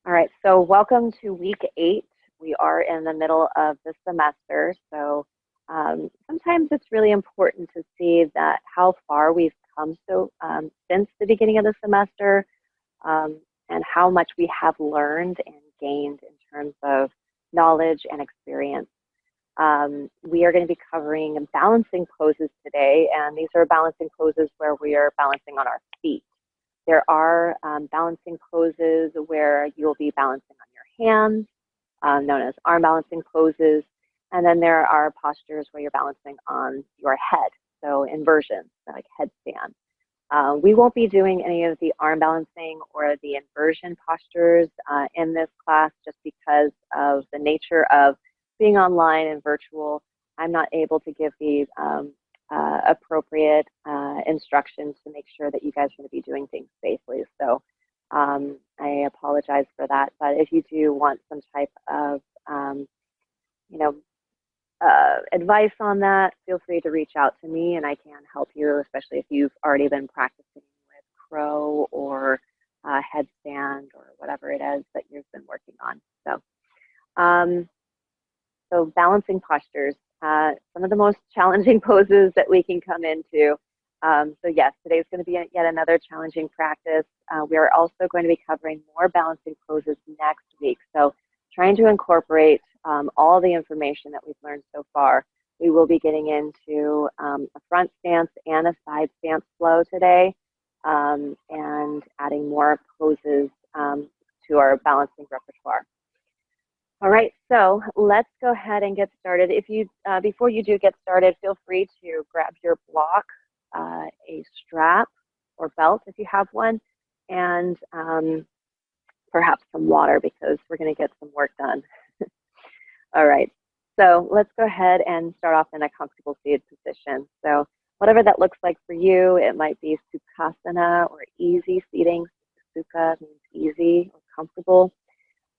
All right, so welcome to week 8. We are in the middle of the semester, so sometimes it's really important to see that how far we've come since the beginning of the semester, um, and how much we have learned and gained in terms of knowledge and experience. We are going to be covering balancing poses today, and these are balancing poses where we are balancing on our feet. There are balancing poses where you'll be balancing on your hands, known as arm balancing poses. And then there are postures where you're balancing on your head, so inversions, like headstand. We won't be doing any of the arm balancing or the inversion postures in this class just because of the nature of being online and virtual. I'm not able to give the appropriate instructions to make sure that you guys are going to be doing things safely. So I apologize for that. But if you do want some type of, you know, advice on that, feel free to reach out to me and I can help you, especially if you've already been practicing with crow or headstand or whatever it is that you've been working on. So balancing postures, some of the most challenging poses that we can come into. So yes, today's going to be yet another challenging practice. We are also going to be covering more balancing poses next week. So trying to incorporate all the information that we've learned so far. We will be getting into a front stance and a side stance flow today, and adding more poses to our balancing repertoire. All right, so let's go ahead and get started. If you, before you do get started, feel free to grab your block, a strap or belt if you have one, and perhaps some water because we're going to get some work done. All right, so let's go ahead and start off in a comfortable seated position. So whatever that looks like for you, it might be Sukhasana or easy seating. Sukha means easy or comfortable.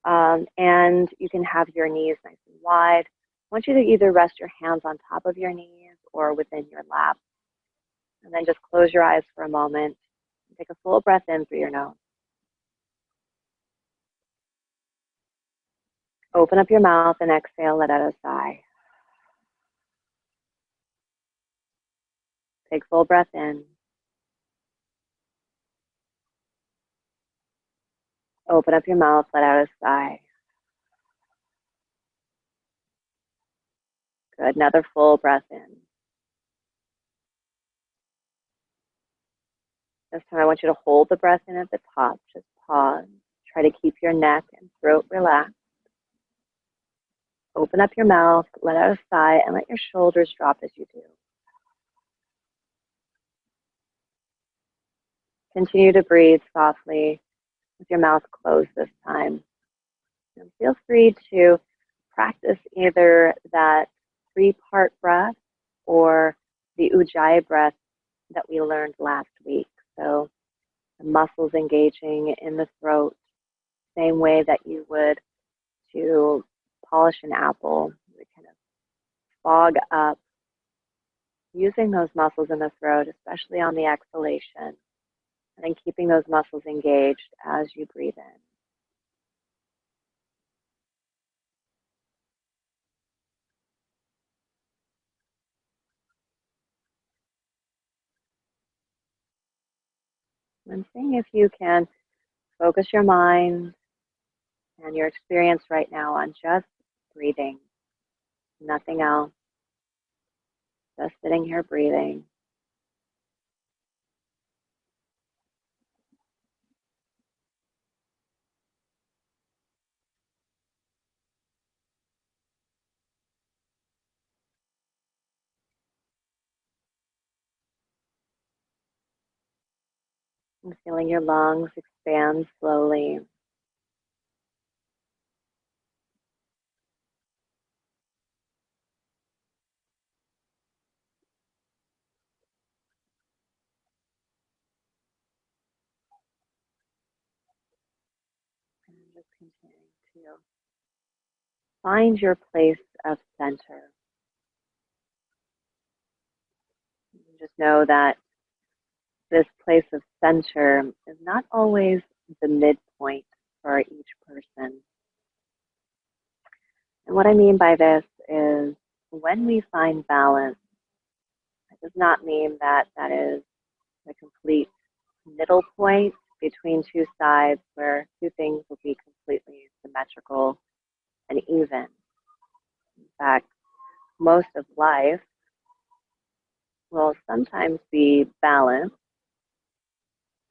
And you can have your knees nice and wide. I want you to either rest your hands on top of your knees or within your lap. And then just close your eyes for a moment. Take a full breath in through your nose. Open up your mouth and exhale, let out a sigh. Take full breath in. Open up your mouth, let out a sigh. Good, another full breath in. This time I want you to hold the breath in at the top, just pause. Try to keep your neck and throat relaxed. Open up your mouth, let out a sigh, and let your shoulders drop as you do. Continue to breathe softly with your mouth closed this time. And feel free to practice either that 3-part breath or the Ujjayi breath that we learned last week. So the muscles engaging in the throat, same way that you would to polish an apple. You would kind of fog up using those muscles in the throat, especially on the exhalation, and then keeping those muscles engaged as you breathe in. And seeing if you can focus your mind and your experience right now on just breathing, nothing else, just sitting here breathing. And feeling your lungs expand slowly. And just continuing to find your place of center. And just know that this place of center is not always the midpoint for each person. And what I mean by this is when we find balance, it does not mean that that is the complete middle point between two sides where two things will be completely symmetrical and even. In fact, most of life will sometimes be balanced,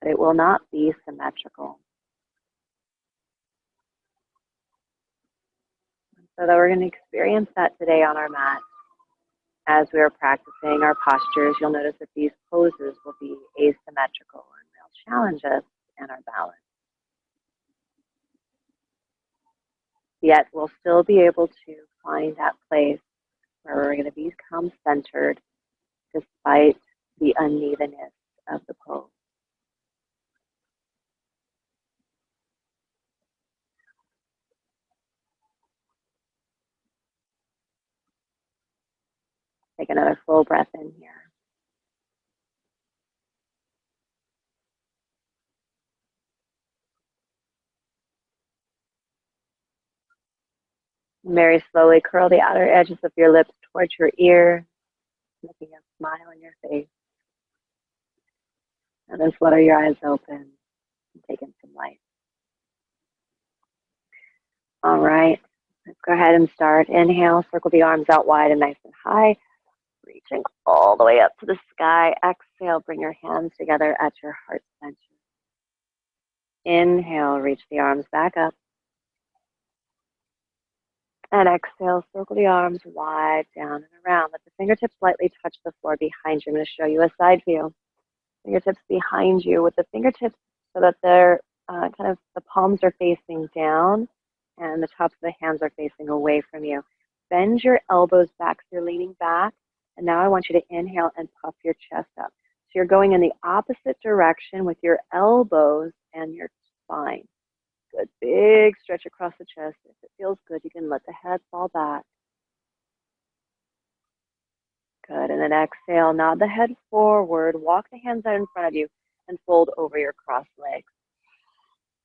but it will not be symmetrical. So that we're going to experience that today on our mat. As we are practicing our postures, you'll notice that these poses will be asymmetrical and they'll challenge us in our balance. Yet we'll still be able to find that place where we're going to become centered despite the unevenness of the pose. Take another full breath in here. Very slowly curl the outer edges of your lips towards your ear, making a smile on your face. And then flutter your eyes open and take in some light. All right, let's go ahead and start. Inhale, circle the arms out wide and nice and high, reaching all the way up to the sky. Exhale, bring your hands together at your heart center. Inhale, reach the arms back up. And exhale, circle the arms wide down and around. Let the fingertips lightly touch the floor behind you. I'm going to show you a side view. Fingertips behind you with the fingertips so that they're kind of, the palms are facing down and the tops of the hands are facing away from you. Bend your elbows back so you're leaning back. And now I want you to inhale and puff your chest up. So you're going in the opposite direction with your elbows and your spine. Good, big stretch across the chest. If it feels good, you can let the head fall back. Good, and then exhale, nod the head forward, walk the hands out in front of you, and fold over your crossed legs.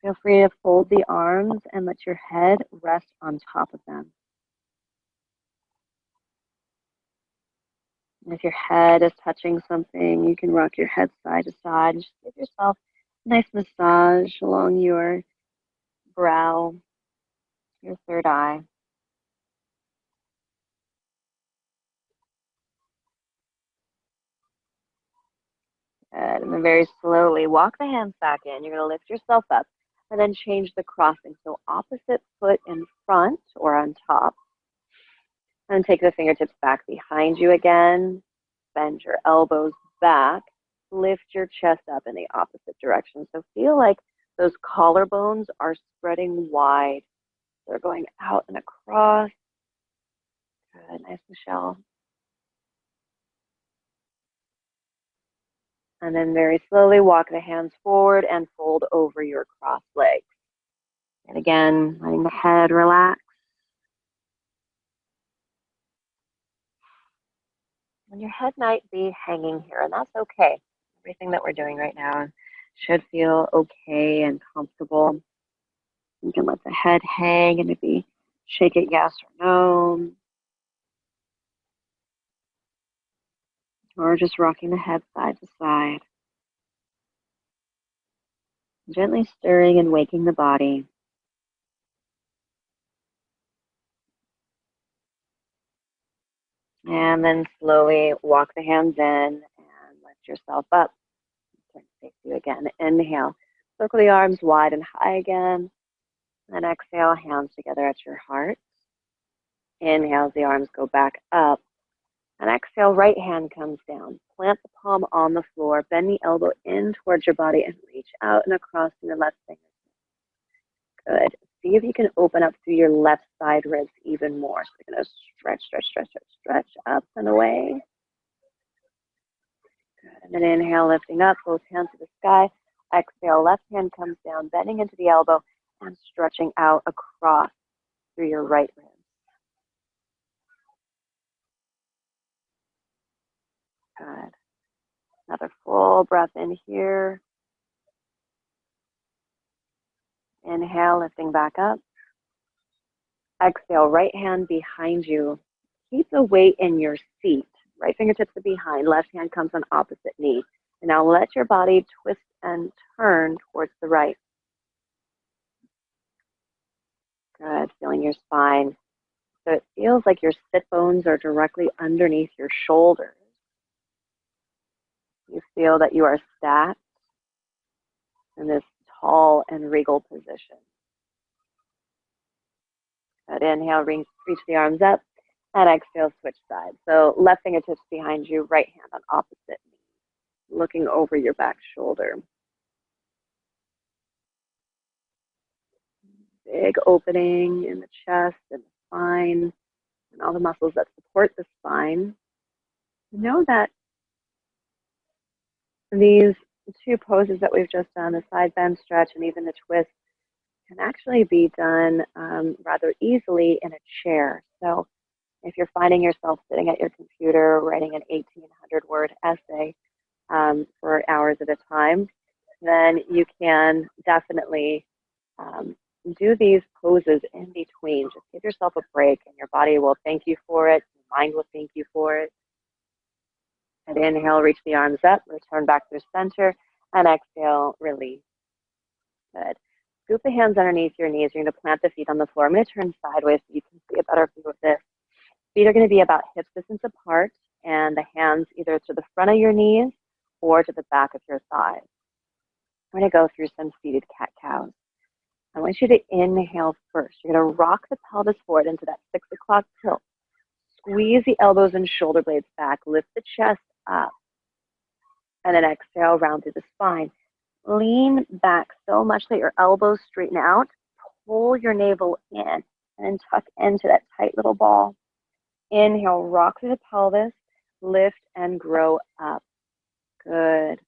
Feel free to fold the arms and let your head rest on top of them. And if your head is touching something, you can rock your head side to side. Just give yourself a nice massage along your brow, your third eye. Good. And then very slowly walk the hands back in. You're going to lift yourself up and then change the crossing. So opposite foot in front or on top. And take the fingertips back behind you again. Bend your elbows back. Lift your chest up in the opposite direction. So feel like those collarbones are spreading wide. They're going out and across. Good. Nice, Michelle. And then very slowly walk the hands forward and fold over your crossed legs. And again, letting the head relax. And your head might be hanging here, and that's okay. Everything that we're doing right now should feel okay and comfortable. You can let the head hang and maybe shake it yes or no. Or just rocking the head side to side. Gently stirring and waking the body. And then slowly walk the hands in and lift yourself up. Take you again. Inhale. Circle the arms wide and high again. And exhale, hands together at your heart. Inhale as the arms go back up. And exhale, right hand comes down. Plant the palm on the floor. Bend the elbow in towards your body and reach out and across to your left finger. Good. See if you can open up through your left side ribs even more. So you're going to stretch, stretch, stretch, stretch, stretch up and away. Good. And then inhale, lifting up, both hands to the sky. Exhale, left hand comes down, bending into the elbow and stretching out across through your right rib. Good. Another full breath in here. Inhale, lifting back up. Exhale, right hand behind you. Keep the weight in your seat. Right fingertips are behind, left hand comes on opposite knee. And now let your body twist and turn towards the right. Good, feeling your spine. So it feels like your sit bones are directly underneath your shoulders. You feel that you are stacked in this tall and regal position. Good, inhale, reach the arms up, and exhale, switch sides. So left fingertips behind you, right hand on opposite knee, looking over your back shoulder. Big opening in the chest and the spine and all the muscles that support the spine. Know that these two poses that we've just done, the side bend stretch and even the twist, can actually be done rather easily in a chair. So if you're finding yourself sitting at your computer writing an 1,800-word essay for hours at a time, then you can definitely do these poses in between. Just give yourself a break and your body will thank you for it. Your mind will thank you for it. And inhale, reach the arms up, return back through center, and exhale, release. Good. Scoop the hands underneath your knees. You're going to plant the feet on the floor. I'm going to turn sideways so you can see a better view of this. Feet are going to be about hip distance apart, and the hands either to the front of your knees or to the back of your thighs. I'm going to go through some seated cat-cows. I want you to inhale first. You're going to rock the pelvis forward into that 6 o'clock tilt. Squeeze the elbows and shoulder blades back. Lift the chest up. And then exhale, round through the spine. Lean back so much that your elbows straighten out. Pull your navel in and tuck into that tight little ball. Inhale, rock through the pelvis. Lift and grow up. Good.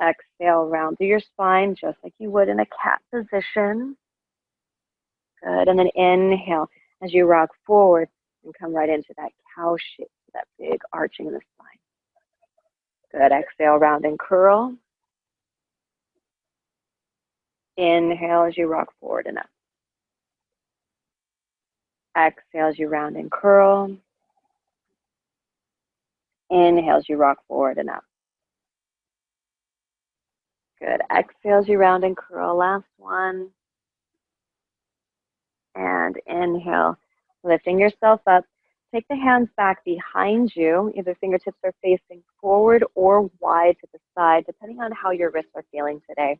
Exhale, round through your spine just like you would in a cat position. Good. And then inhale as you rock forward and come right into that cow shape, that big arching of the spine. Good. Exhale, round and curl. Inhale as you rock forward and up. Exhale as you round and curl. Inhale as you rock forward and up. Good. Exhale as you round and curl. Last one. And inhale, lifting yourself up. Take the hands back behind you. Either fingertips are facing forward or wide to the side, depending on how your wrists are feeling today.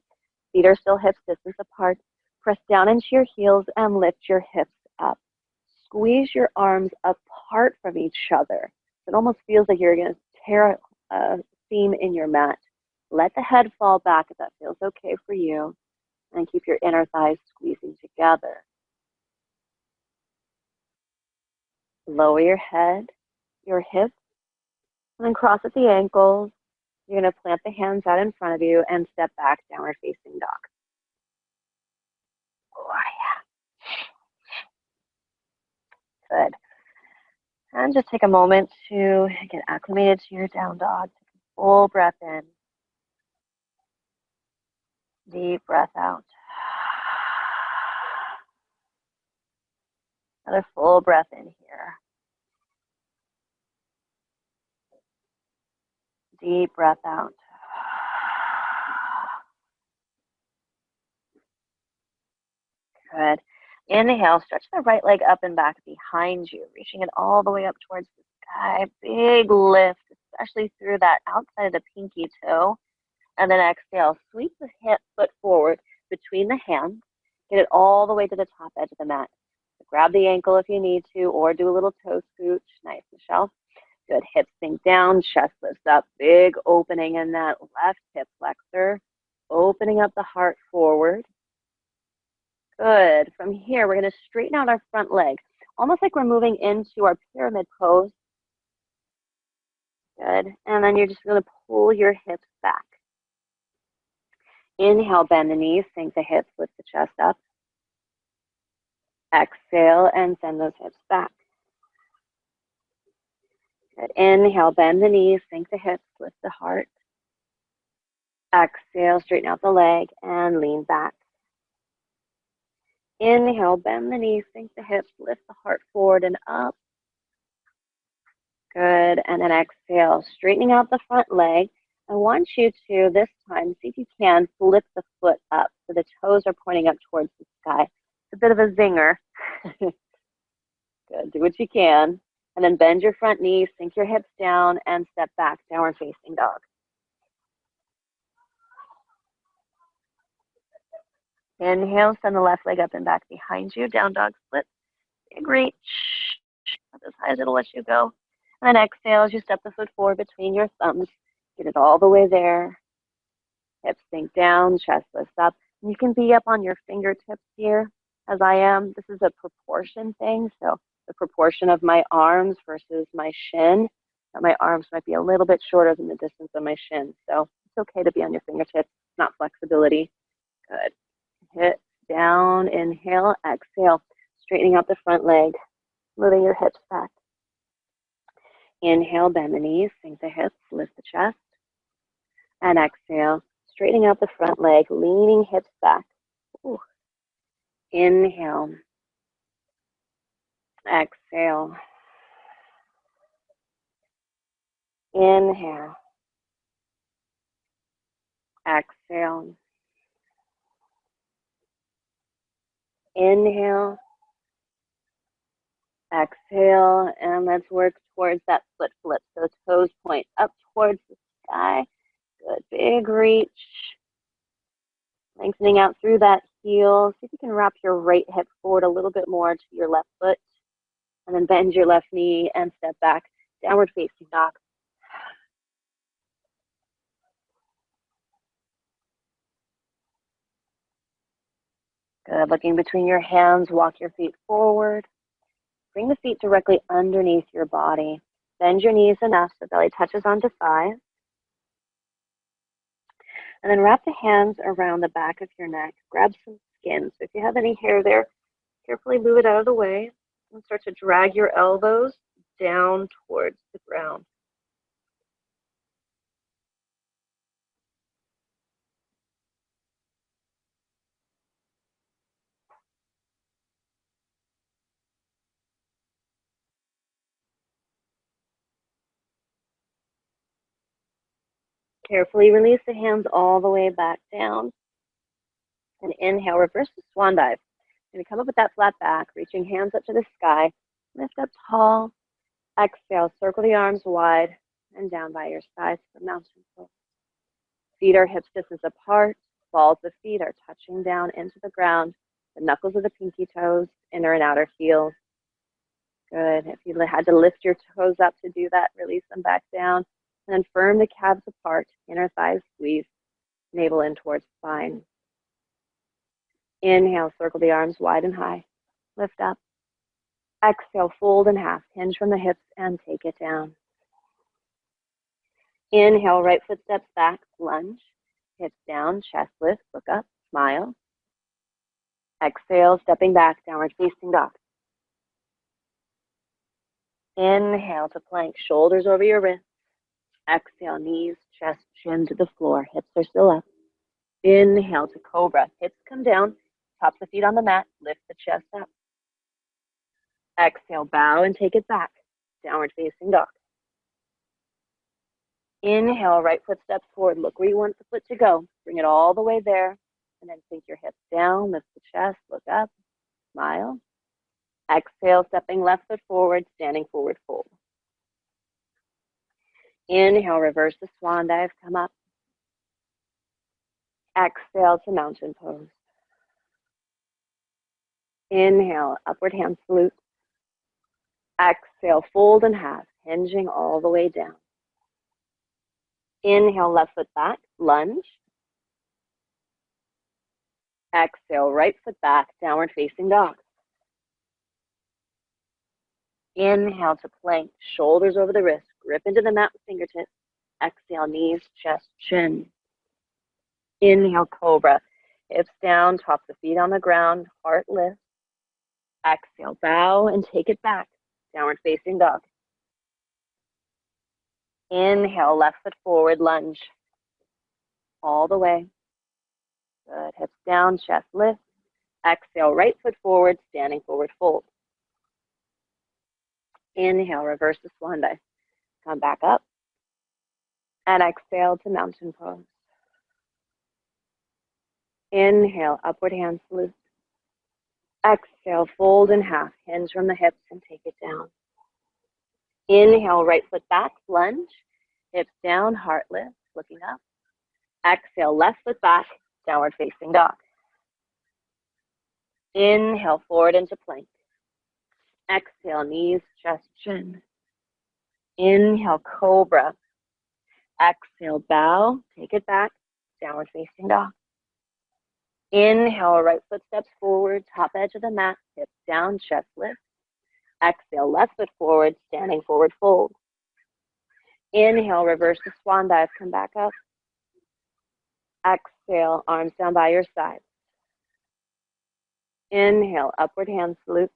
Feet are still hips distance apart. Press down into your heels and lift your hips up. Squeeze your arms apart from each other. It almost feels like you're going to tear a seam in your mat. Let the head fall back if that feels okay for you. And keep your inner thighs squeezing together. Lower your head, your hips, and then cross at the ankles. You're going to plant the hands out in front of you and step back, downward facing dog. Oh, yeah. Good. And just take a moment to get acclimated to your down dog. Take a full breath in. Deep breath out. Another full breath in here. Deep breath out. Good. Inhale, stretch the right leg up and back behind you, reaching it all the way up towards the sky. Big lift, especially through that outside of the pinky toe. And then exhale, sweep the hip foot forward between the hands. Get it all the way to the top edge of the mat. So grab the ankle if you need to, or do a little toe scooch. Nice, Michelle. Good. Hips sink down, chest lifts up. Big opening in that left hip flexor. Opening up the heart forward. Good. From here, we're going to straighten out our front leg, almost like we're moving into our pyramid pose. Good. And then you're just going to pull your hips back. Inhale, bend the knees, sink the hips, lift the chest up. Exhale and send those hips back. Good. Inhale, bend the knees, sink the hips, lift the heart. Exhale, straighten out the leg and lean back. Inhale, bend the knees, sink the hips, lift the heart forward and up. Good, and then exhale, straightening out the front leg. I want you to, this time, see if you can flip the foot up so the toes are pointing up towards the sky. It's a bit of a zinger. Good, do what you can. And then bend your front knee, sink your hips down, and step back, downward facing dog. Inhale, send the left leg up and back behind you, down dog split. Big reach, up as high as it'll let you go. And then exhale as you step the foot forward between your thumbs. Get it all the way there. Hips sink down, chest lifts up. And you can be up on your fingertips here, as I am. This is a proportion thing, so the proportion of my arms versus my shin. My arms might be a little bit shorter than the distance of my shin, so it's okay to be on your fingertips, not flexibility. Good. Hips down, inhale, exhale, straightening out the front leg, moving your hips back. Inhale, bend the knees, sink the hips, lift the chest, and exhale, straightening out the front leg, leaning hips back. Ooh. Inhale, exhale, inhale, exhale, inhale, exhale, and let's work towards that foot flip. So toes point up towards the sky. Good, big reach. Lengthening out through that heel. See if you can wrap your right hip forward a little bit more to your left foot. And then bend your left knee and step back. Downward facing dog. Good, looking between your hands, walk your feet forward. Bring the feet directly underneath your body. Bend your knees enough so belly touches onto thighs. And then wrap the hands around the back of your neck. Grab some skin. So if you have any hair there, carefully move it out of the way. And start to drag your elbows down towards the ground. Carefully release the hands all the way back down. And inhale, reverse the swan dive. You're going to come up with that flat back, reaching hands up to the sky. Lift up tall. Exhale, circle the arms wide and down by your sides for mountain pose. Feet are hip distance apart. Balls of feet are touching down into the ground. The knuckles of the pinky toes, inner and outer heels. Good. If you had to lift your toes up to do that, release them back down. And then firm the calves apart, inner thighs squeeze, navel in towards spine. Inhale, circle the arms wide and high. Lift up. Exhale, fold in half, hinge from the hips and take it down. Inhale, right foot steps back, lunge. Hips down, chest lift, look up, smile. Exhale, stepping back, downward facing dog. Inhale to plank, shoulders over your wrists. Exhale, knees, chest, chin to the floor. Hips are still up. Inhale to cobra. Hips come down, tops the feet on the mat, lift the chest up. Exhale, bow and take it back. Downward facing dog. Inhale, right foot steps forward. Look where you want the foot to go. Bring it all the way there. And then sink your hips down, lift the chest, look up, smile. Exhale, stepping left foot forward, standing forward fold. Inhale, reverse the swan dive, come up. Exhale to mountain pose. Inhale, upward hand salute. Exhale, fold in half, hinging all the way down. Inhale, left foot back, lunge. Exhale, right foot back, downward facing dog. Inhale to plank, shoulders over the wrist, grip into the mat with fingertips. Exhale, knees, chest, chin. Inhale, cobra. Hips down, tops the feet on the ground, heart lift. Exhale, bow and take it back. Downward facing dog. Inhale, left foot forward, lunge. All the way. Good. Hips down, chest lift. Exhale, right foot forward, standing forward fold. Inhale, reverse the swan dive. Come back up. And exhale to mountain pose. Inhale, upward hand salute. Exhale, fold in half, hinge from the hips and take it down. Inhale, right foot back, lunge, hips down, heart lift, looking up. Exhale, left foot back, downward facing dog. Inhale, forward into plank. Exhale, knees, chest, chin. Inhale, cobra. Exhale, bow, take it back, downward facing dog. Inhale, right foot steps forward, top edge of the mat, hips down, chest lift. Exhale, left foot forward, standing forward fold. Inhale, reverse the swan dive, come back up. Exhale, arms down by your side. Inhale, upward hand salute.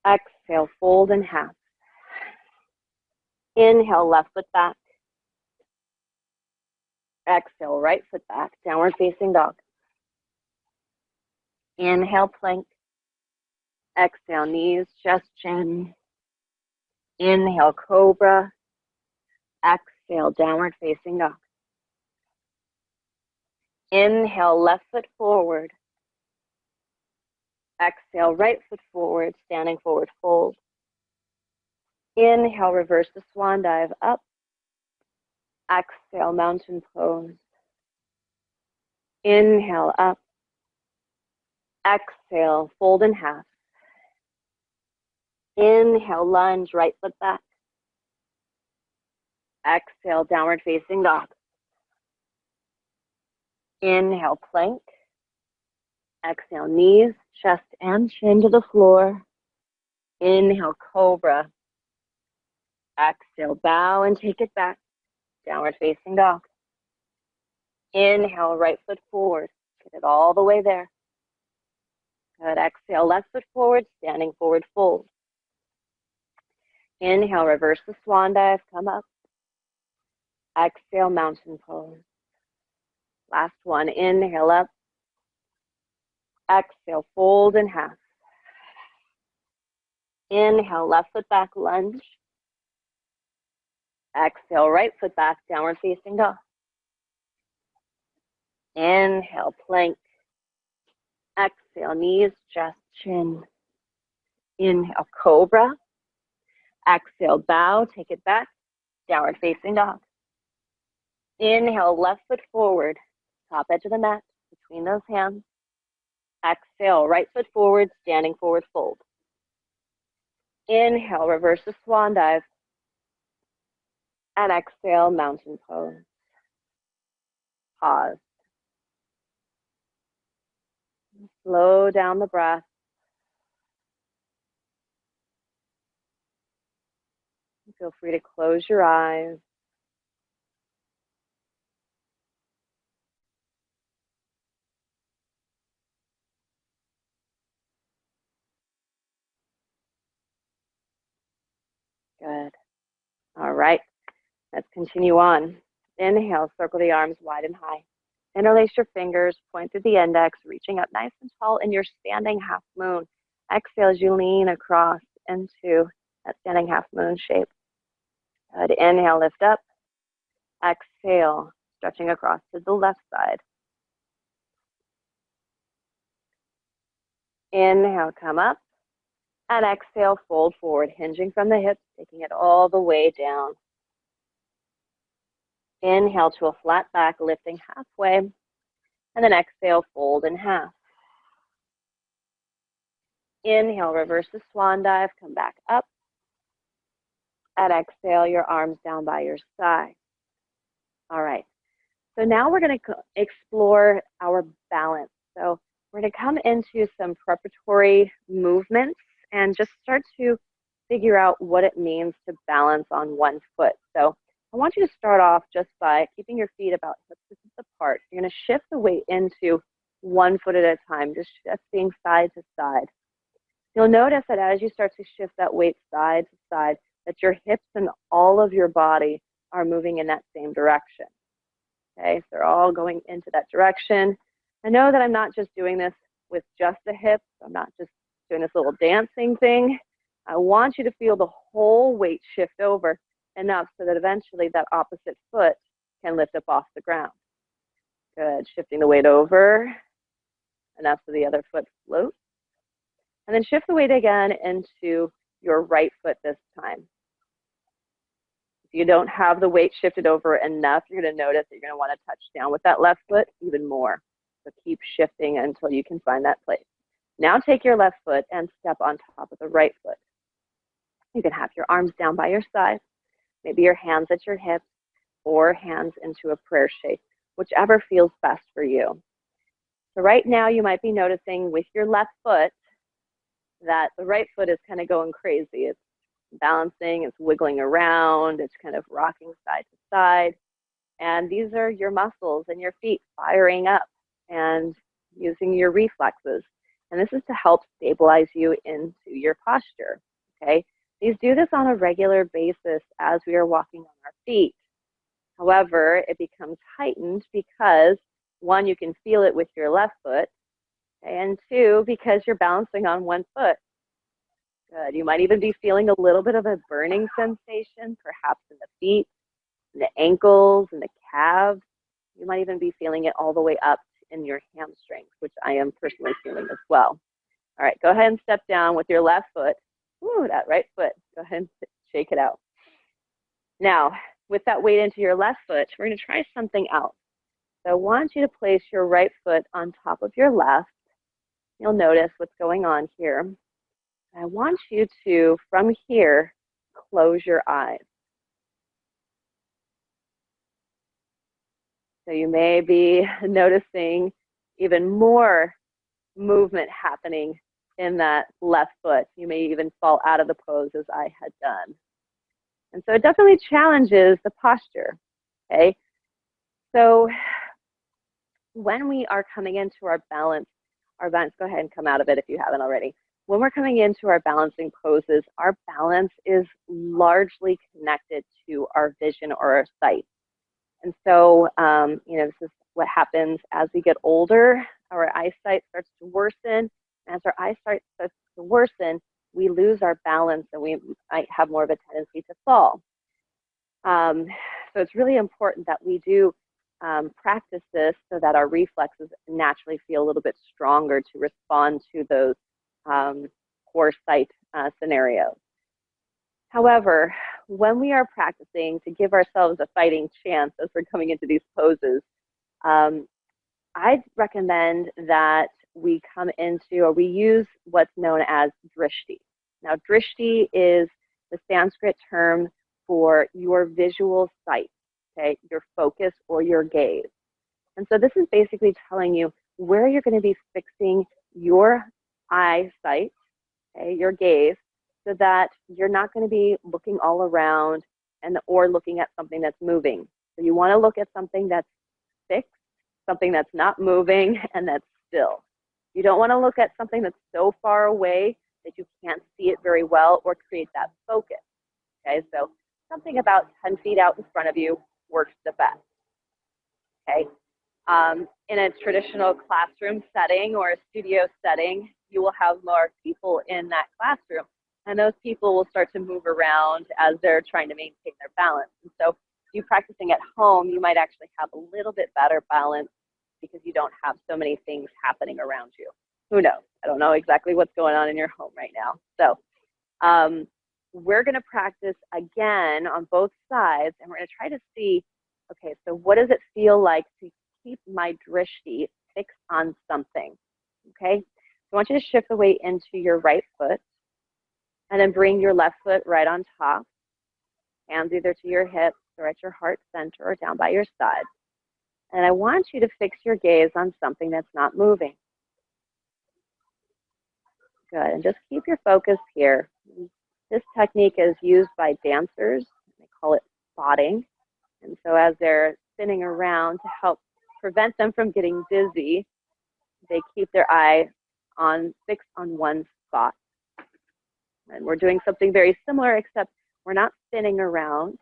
Exhale, fold in half. Inhale, left foot back. Exhale, right foot back, downward facing dog. Inhale, plank. Exhale, knees, chest, chin. Inhale, cobra. Exhale, downward facing dog. Inhale, left foot forward. Exhale, right foot forward, standing forward fold. Inhale, reverse the swan dive up. Exhale, mountain pose. Inhale, up. Exhale, fold in half. Inhale, lunge, right foot back. Exhale, downward facing dog. Inhale, plank. Exhale, knees, chest, and chin to the floor. Inhale, cobra. Exhale, bow and take it back. Downward facing dog. Inhale, right foot forward. Get it all the way there. Good. Exhale, left foot forward, standing forward fold. Inhale, reverse the swan dive, come up. Exhale, mountain pose. Last one, inhale up. Exhale, fold in half. Inhale, left foot back, lunge. Exhale, right foot back, downward facing dog. Inhale, plank. Exhale, knees, chest, chin. Inhale, cobra. Exhale, bow, take it back, downward facing dog. Inhale, left foot forward, top edge of the mat, between those hands. Exhale, right foot forward, standing forward fold. Inhale, reverse the swan dive. And exhale, mountain pose. Pause. Slow down the breath. Feel free to close your eyes. Good. All right. Let's continue on. Inhale, circle the arms wide and high. Interlace your fingers, point through the index, reaching up nice and tall in your standing half moon. Exhale as you lean across into that standing half moon shape. Good. Inhale, lift up. Exhale, stretching across to the left side. Inhale, come up. And exhale, fold forward, hinging from the hips, taking it all the way down. Inhale to a flat back, lifting halfway. And then exhale, fold in half. Inhale, reverse the swan dive, come back up. And exhale, your arms down by your side. All right. So now we're going to explore our balance. So we're going to come into some preparatory movements and just start to figure out what it means to balance on one foot. So I want you to start off just by keeping your feet about hip distance apart. You're going to shift the weight into one foot at a time, just shifting side to side. You'll notice that as you start to shift that weight side to side, that your hips and all of your body are moving in that same direction. Okay, so they're all going into that direction. I know that I'm not just doing this with just the hips. I'm not just doing this little dancing thing. I want you to feel the whole weight shift over enough so that eventually that opposite foot can lift up off the ground. Good, shifting the weight over enough so the other foot floats. And then shift the weight again into your right foot this time. If you don't have the weight shifted over enough, you're going to notice that you're going to want to touch down with that left foot even more. So keep shifting until you can find that place. Now take your left foot and step on top of the right foot. You can have your arms down by your side, maybe your hands at your hips, or hands into a prayer shape, whichever feels best for you. So right now you might be noticing with your left foot that the right foot is kind of going crazy. It's balancing, it's wiggling around, it's kind of rocking side to side. And these are your muscles and your feet firing up and using your reflexes. And this is to help stabilize you into your posture, okay? These do this on a regular basis as we are walking on our feet. However, it becomes heightened because, one, you can feel it with your left foot, and two, because you're balancing on one foot. Good. You might even be feeling a little bit of a burning sensation, perhaps in the feet, in the ankles, in the calves. You might even be feeling it all the way up in your hamstrings, which I am personally feeling as well. All right, go ahead and step down with your left foot. Ooh, that right foot. Go ahead and shake it out. Now, with that weight into your left foot, we're going to try something else. So I want you to place your right foot on top of your left. You'll notice what's going on here. I want you to, from here, close your eyes. So you may be noticing even more movement happening in that left foot. You may even fall out of the pose as I had done. And so it definitely challenges the posture, okay? So when we are coming into our balance, go ahead and come out of it if you haven't already. When we're coming into our balancing poses, our balance is largely connected to our vision or our sight. And so, this is what happens as we get older. Our eyesight starts to worsen. As our eyesight starts to worsen, we lose our balance and we might have more of a tendency to fall. So it's really important that we do practice this so that our reflexes naturally feel a little bit stronger to respond to those poor sight scenarios. However, when we are practicing to give ourselves a fighting chance as we're coming into these poses, I'd recommend that we come into, or we use what's known as drishti. Now, drishti is the Sanskrit term for your visual sight, okay, your focus or your gaze. And so this is basically telling you where you're going to be fixing your eyesight, okay, your gaze, so that you're not going to be looking all around or looking at something that's moving. So you want to look at something that's fixed, something that's not moving, and that's still. You don't want to look at something that's so far away that you can't see it very well or create that focus. Okay, so something about 10 feet out in front of you works the best. Okay, in a traditional classroom setting or a studio setting, you will have more people in that classroom, and those people will start to move around as they're trying to maintain their balance. And so you practicing at home, you might actually have a little bit better balance because you don't have so many things happening around you. Who knows? I don't know exactly what's going on in your home right now. So we're going to practice again on both sides, and we're going to try to see, okay, so what does it feel like to keep my drishti fixed on something? Okay, so I want you to shift the weight into your right foot, and then bring your left foot right on top, hands either to your hips or at your heart center or down by your side. And I want you to fix your gaze on something that's not moving. Good, and just keep your focus here. This technique is used by dancers. They call it spotting. And so as they're spinning around to help prevent them from getting dizzy, they keep their eye fixed on one spot. And we're doing something very similar, except we're not spinning around.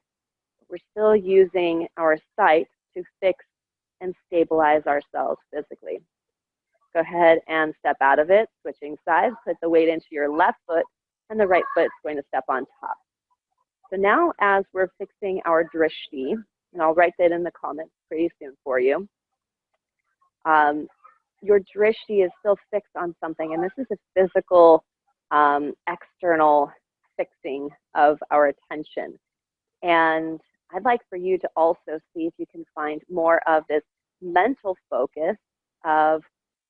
We're still using our sight to fix and stabilize ourselves physically. Go ahead and step out of it, switching sides, put the weight into your left foot, and the right foot is going to step on top. So now as we're fixing our drishti, and I'll write that in the comments pretty soon for you, your drishti is still fixed on something, and this is a physical, external fixing of our attention. And I'd like for you to also see if you can find more of this mental focus of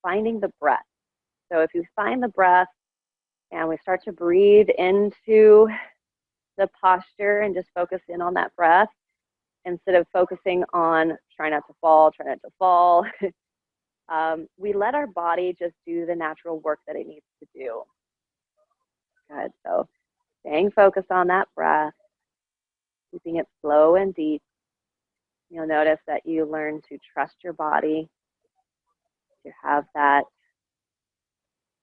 finding the breath. So if you find the breath and we start to breathe into the posture and just focus in on that breath instead of focusing on try not to fall, we let our body just do the natural work that it needs to do. Good. So staying focused on that breath, keeping it slow and deep. You'll notice that you learn to trust your body, to have that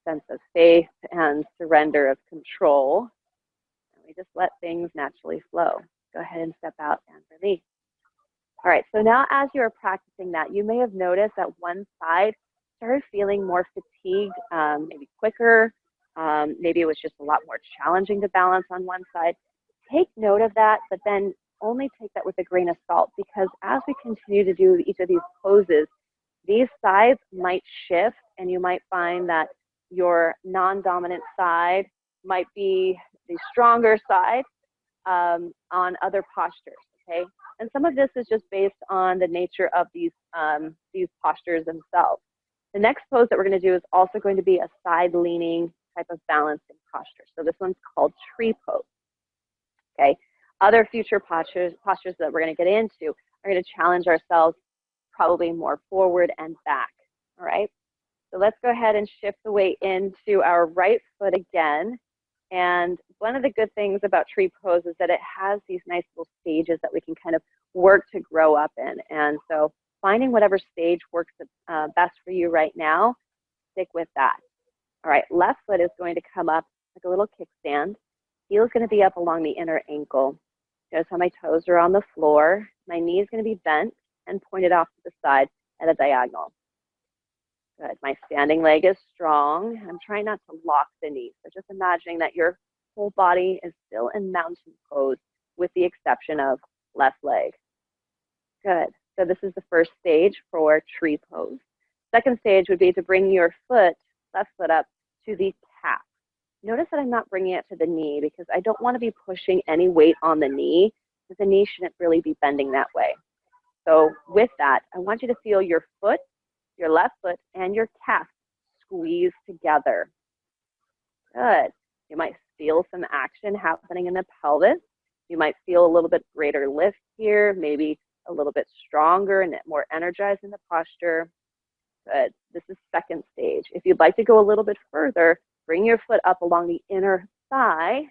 sense of faith and surrender of control. And we just let things naturally flow. Go ahead and step out and release. All right, so now as you're practicing that, you may have noticed that one side started feeling more fatigued, maybe quicker. Maybe it was just a lot more challenging to balance on one side. Take note of that, but then only take that with a grain of salt, because as we continue to do each of these poses, these sides might shift, and you might find that your non-dominant side might be the stronger side on other postures, okay? And some of this is just based on the nature of these postures themselves. The next pose that we're going to do is also going to be a side-leaning type of balancing posture. So this one's called tree pose, okay? Other future postures that we're going to get into are going to challenge ourselves probably more forward and back, all right? So let's go ahead and shift the weight into our right foot again. And one of the good things about tree pose is that it has these nice little stages that we can kind of work to grow up in. And so finding whatever stage works best for you right now, stick with that. All right, left foot is going to come up like a little kickstand. Heel is going to be up along the inner ankle. Notice how my toes are on the floor. My knee is going to be bent and pointed off to the side at a diagonal. Good. My standing leg is strong. I'm trying not to lock the knee. So just imagining that your whole body is still in mountain pose with the exception of left leg. Good. So this is the first stage for tree pose. Second stage would be to bring your foot, left foot up to the calf. Notice that I'm not bringing it to the knee because I don't want to be pushing any weight on the knee, because the knee shouldn't really be bending that way. So with that, I want you to feel your foot, your left foot, and your calf squeeze together. Good. You might feel some action happening in the pelvis. You might feel a little bit greater lift here, maybe a little bit stronger and more energized in the posture. Good. This is second stage. If you'd like to go a little bit further, bring your foot up along the inner thigh.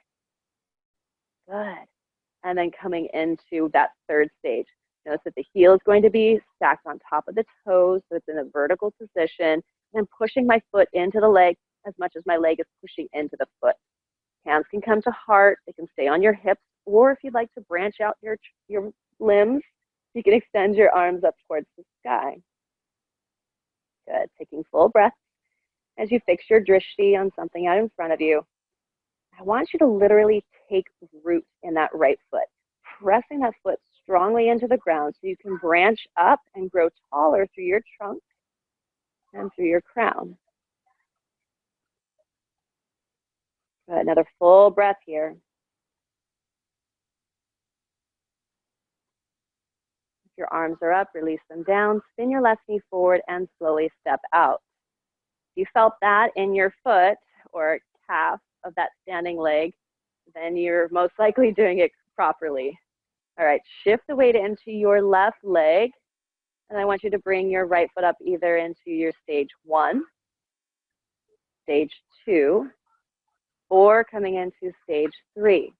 Good. And then coming into that third stage. Notice that the heel is going to be stacked on top of the toes, so it's in a vertical position, and pushing my foot into the leg as much as my leg is pushing into the foot. Hands can come to heart, they can stay on your hips, or if you'd like to branch out your limbs, you can extend your arms up towards the sky. Good, taking full breath. As you fix your drishti on something out in front of you, I want you to literally take root in that right foot, pressing that foot strongly into the ground so you can branch up and grow taller through your trunk and through your crown. Good. Another full breath here. If your arms are up, release them down, spin your left knee forward and slowly step out. If you felt that in your foot or calf of that standing leg, then you're most likely doing it properly. All right, shift the weight into your left leg, and I want you to bring your right foot up either into your stage 1, stage 2, or coming into stage 3.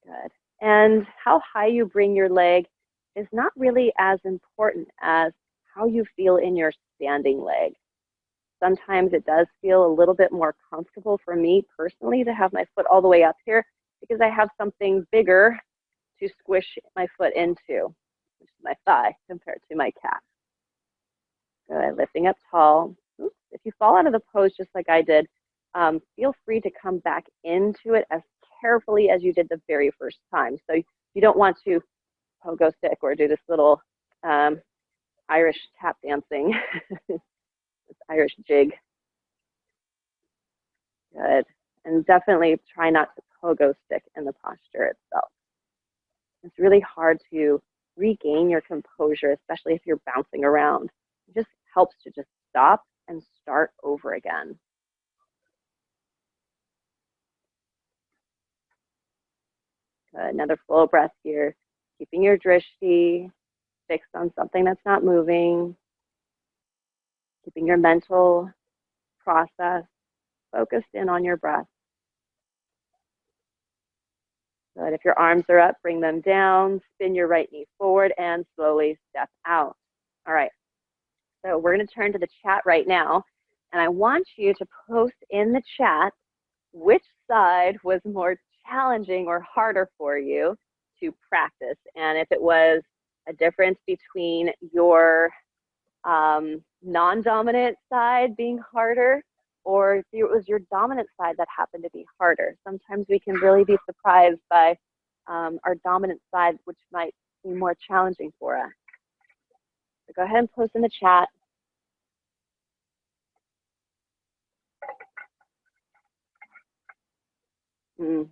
Good. And how high you bring your leg is not really as important as how you feel in your standing leg. Sometimes it does feel a little bit more comfortable for me personally to have my foot all the way up here because I have something bigger to squish my foot into, which is my thigh compared to my calf. Good. Lifting up tall. Oops. If you fall out of the pose just like I did, feel free to come back into it as carefully as you did the very first time. So you don't want to pogo stick or do this little Irish tap dancing, this Irish jig. Good. And definitely try not to pogo stick in the posture itself. It's really hard to regain your composure, especially if you're bouncing around. It just helps to just stop and start over again. Good. Another full breath here, keeping your drishti fixed on something that's not moving, keeping your mental process focused in on your breath. Good. If your arms are up, bring them down, spin your right knee forward, and slowly step out. All right. So we're going to turn to the chat right now, and I want you to post in the chat which side was more challenging or harder for you to practice, and if it was a difference between your non-dominant side being harder, or if it was your dominant side that happened to be harder. Sometimes we can really be surprised by our dominant side, which might be more challenging for us. So go ahead and post in the chat. Michelle,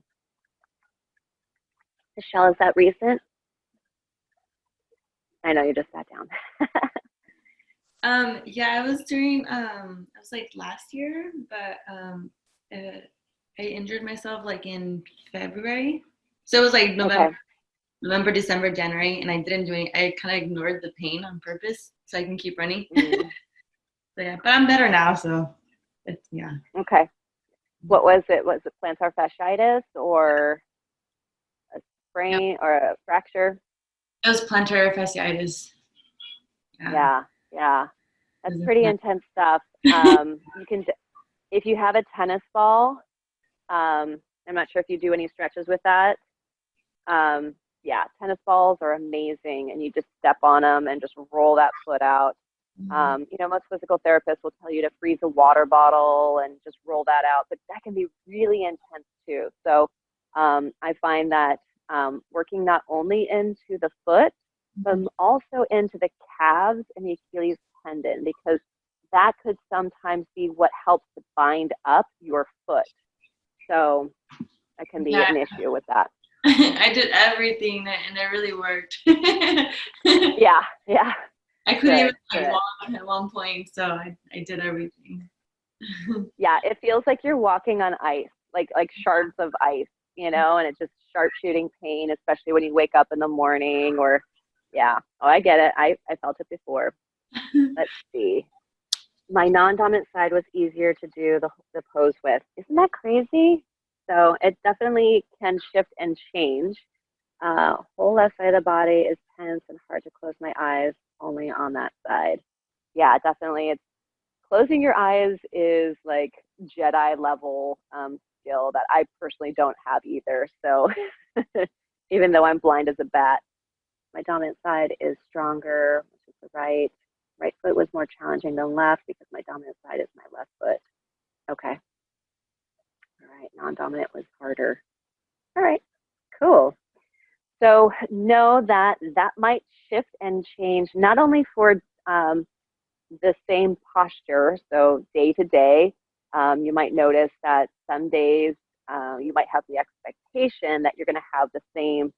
is that recent? I know you just sat down. Yeah, I was doing, it was like last year, but I injured myself like in February. So it was like November, December, January, and I didn't do any, I kind of ignored the pain on purpose so I can keep running. So yeah, but I'm better now, so it's, yeah. Okay. What was it? Was it plantar fasciitis or a sprain or a fracture? It was plantar fasciitis. Yeah. That's pretty intense stuff. You can, if you have a tennis ball, I'm not sure if you do any stretches with that. Yeah, tennis balls are amazing, and you just step on them and just roll that foot out. You know, most physical therapists will tell you to freeze a water bottle and just roll that out, but that can be really intense too. So I find that working not only into the foot, but also into the calves and the Achilles tendon, because that could sometimes be what helps to bind up your foot. So that can be an issue with that. I did everything and it really worked. Yeah. I couldn't even like walk at one point, so I did everything. Yeah, it feels like you're walking on ice, like shards of ice, you know, and it's just sharp shooting pain, especially when you wake up in the morning or, yeah. Oh, I get it. I felt it before. Let's see. My non-dominant side was easier to do the pose with. Isn't that crazy? So it definitely can shift and change. Whole left side of the body is tense and hard to close my eyes, only on that side. Yeah, definitely. It's closing your eyes is like Jedi level skill that I personally don't have either. So even though I'm blind as a bat, my dominant side is stronger, which is the right. Right foot was more challenging than left because my dominant side is my left foot. Okay. All right, non-dominant was harder. All right, cool. So know that that might shift and change not only for the same posture, so day to day, you might notice that some days you might have the expectation that you're going to have the same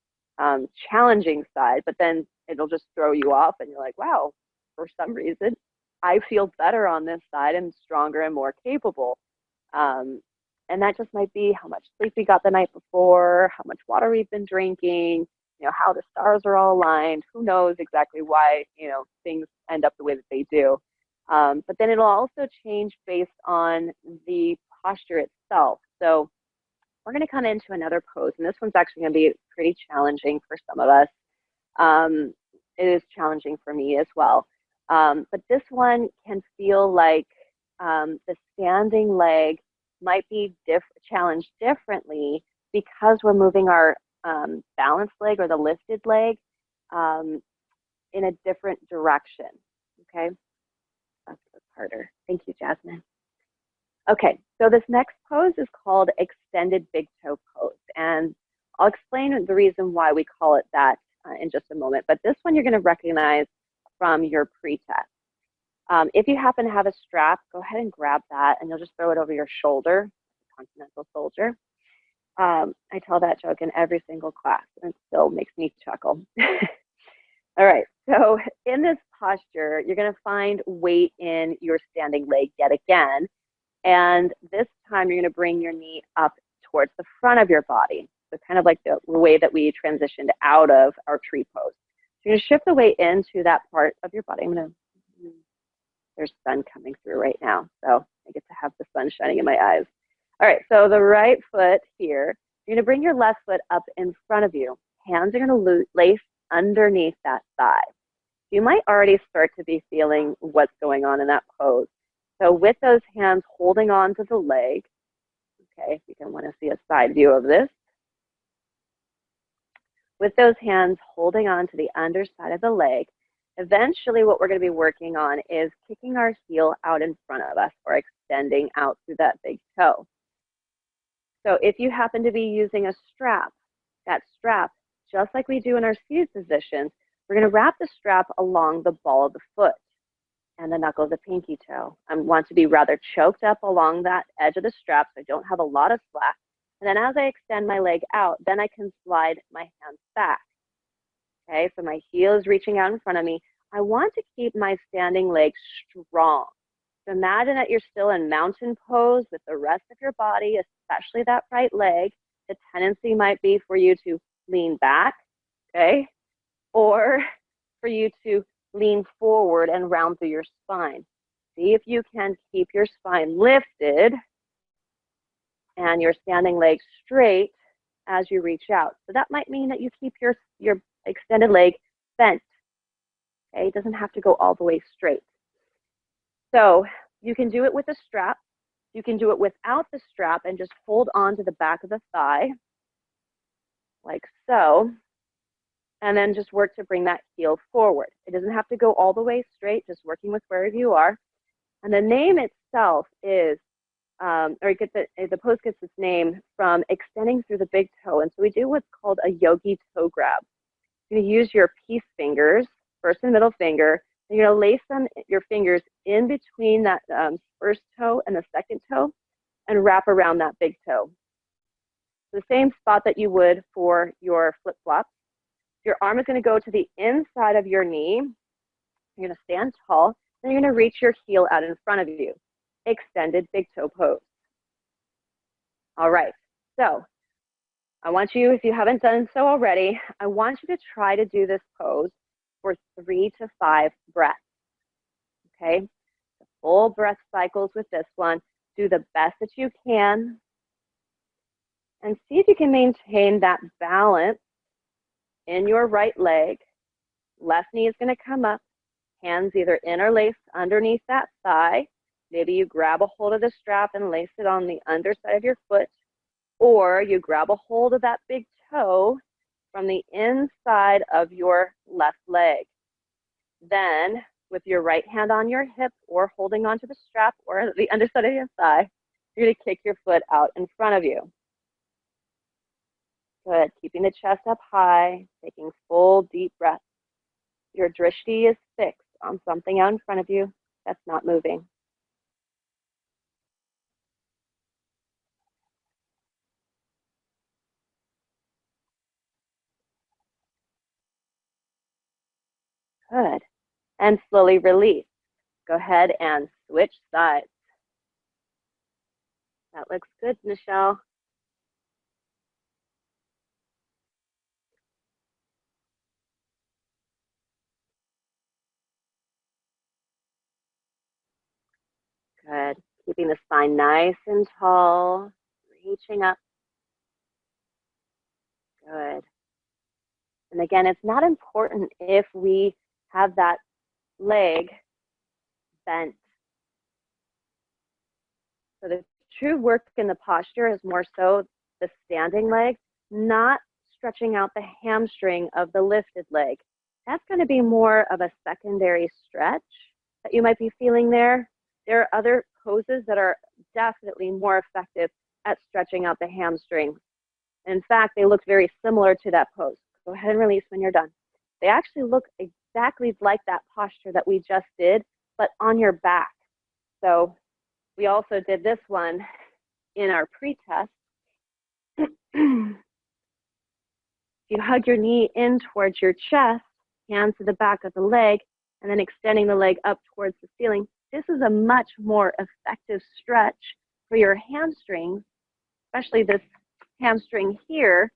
challenging side, but then it'll just throw you off and you're like, wow, for some reason, I feel better on this side and stronger and more capable. And that just might be how much sleep we got the night before, how much water we've been drinking, you know, how the stars are all aligned. Who knows exactly why, you know, things end up the way that they do. But then it'll also change based on the posture itself. So we're going to come into another pose, and this one's actually going to be pretty challenging for some of us. It is challenging for me as well. But this one can feel like the standing leg might be challenged differently because we're moving our balanced leg or the lifted leg in a different direction, okay? harder. Thank you, Jasmine. Okay, so this next pose is called extended big toe pose. And I'll explain the reason why we call it that in just a moment. But this one you're going to recognize from your pre-test. If you happen to have a strap, go ahead and grab that, and you'll just throw it over your shoulder, continental soldier. I tell that joke in every single class, and it still makes me chuckle. All right, so in this posture, you're going to find weight in your standing leg yet again. And this time, you're going to bring your knee up towards the front of your body. So kind of like the way that we transitioned out of our tree pose. So you're going to shift the weight into that part of your body. There's sun coming through right now, so I get to have the sun shining in my eyes. All right, so the right foot here, you're going to bring your left foot up in front of you. Hands are going to lace underneath that thigh. You might already start to be feeling what's going on in that pose. So with those hands holding on to the leg, okay, if you can want to see a side view of this. With those hands holding on to the underside of the leg, eventually what we're going to be working on is kicking our heel out in front of us or extending out through that big toe. So if you happen to be using a strap, that strap, just like we do in our seated positions, we're going to wrap the strap along the ball of the foot and the knuckle of the pinky toe. I want to be rather choked up along that edge of the strap so I don't have a lot of slack. And then as I extend my leg out, then I can slide my hands back. Okay, so my heel is reaching out in front of me. I want to keep my standing leg strong. So imagine that you're still in mountain pose with the rest of your body, especially that right leg. The tendency might be for you to lean back, okay? Or for you to lean forward and round through your spine. See if you can keep your spine lifted and your standing leg straight as you reach out. So that might mean that you keep your extended leg bent. Okay, it doesn't have to go all the way straight. So you can do it with a strap. You can do it without the strap and just hold on to the back of the thigh, like so. And then just work to bring that heel forward. It doesn't have to go all the way straight, just working with wherever you are. And the name itself is, the pose gets its name from extending through the big toe. And so we do what's called a yogi toe grab. You're going to use your peace fingers, first and middle finger, and you're going to lace your fingers in between that first toe and the second toe and wrap around that big toe. The same spot that you would for your flip-flops. Your arm is going to go to the inside of your knee. You're going to stand tall, and you're going to reach your heel out in front of you. Extended big toe pose. All right, so I want you, if you haven't done so already, I want you to try to do this pose for 3 to 5 breaths, okay? Full breath cycles with this one. Do the best that you can and see if you can maintain that balance in your right leg. Left knee is going to come up, hands either in or laced underneath that thigh. Maybe you grab a hold of the strap and lace it on the underside of your foot, or you grab a hold of that big toe from the inside of your left leg. Then, with your right hand on your hip or holding onto the strap or the underside of your thigh, you're going to kick your foot out in front of you. Good. Keeping the chest up high, taking full deep breaths. Your drishti is fixed on something out in front of you that's not moving. Good. And slowly release. Go ahead and switch sides. That looks good, Michelle. Good. Keeping the spine nice and tall, reaching up. Good. And again, it's not important if we have that leg bent. So the true work in the posture is more so the standing leg, not stretching out the hamstring of the lifted leg. That's going to be more of a secondary stretch that you might be feeling there. there are other poses that are definitely more effective at stretching out the hamstrings. In fact, they look very similar to that pose. Go ahead and release when you're done. They actually look exactly like that posture that we just did, but on your back. So we also did this one in our pre-test. You hug your knee in towards your chest, hands to the back of the leg, and then extending the leg up towards the ceiling. This is a much more effective stretch for your hamstrings, especially this hamstring here,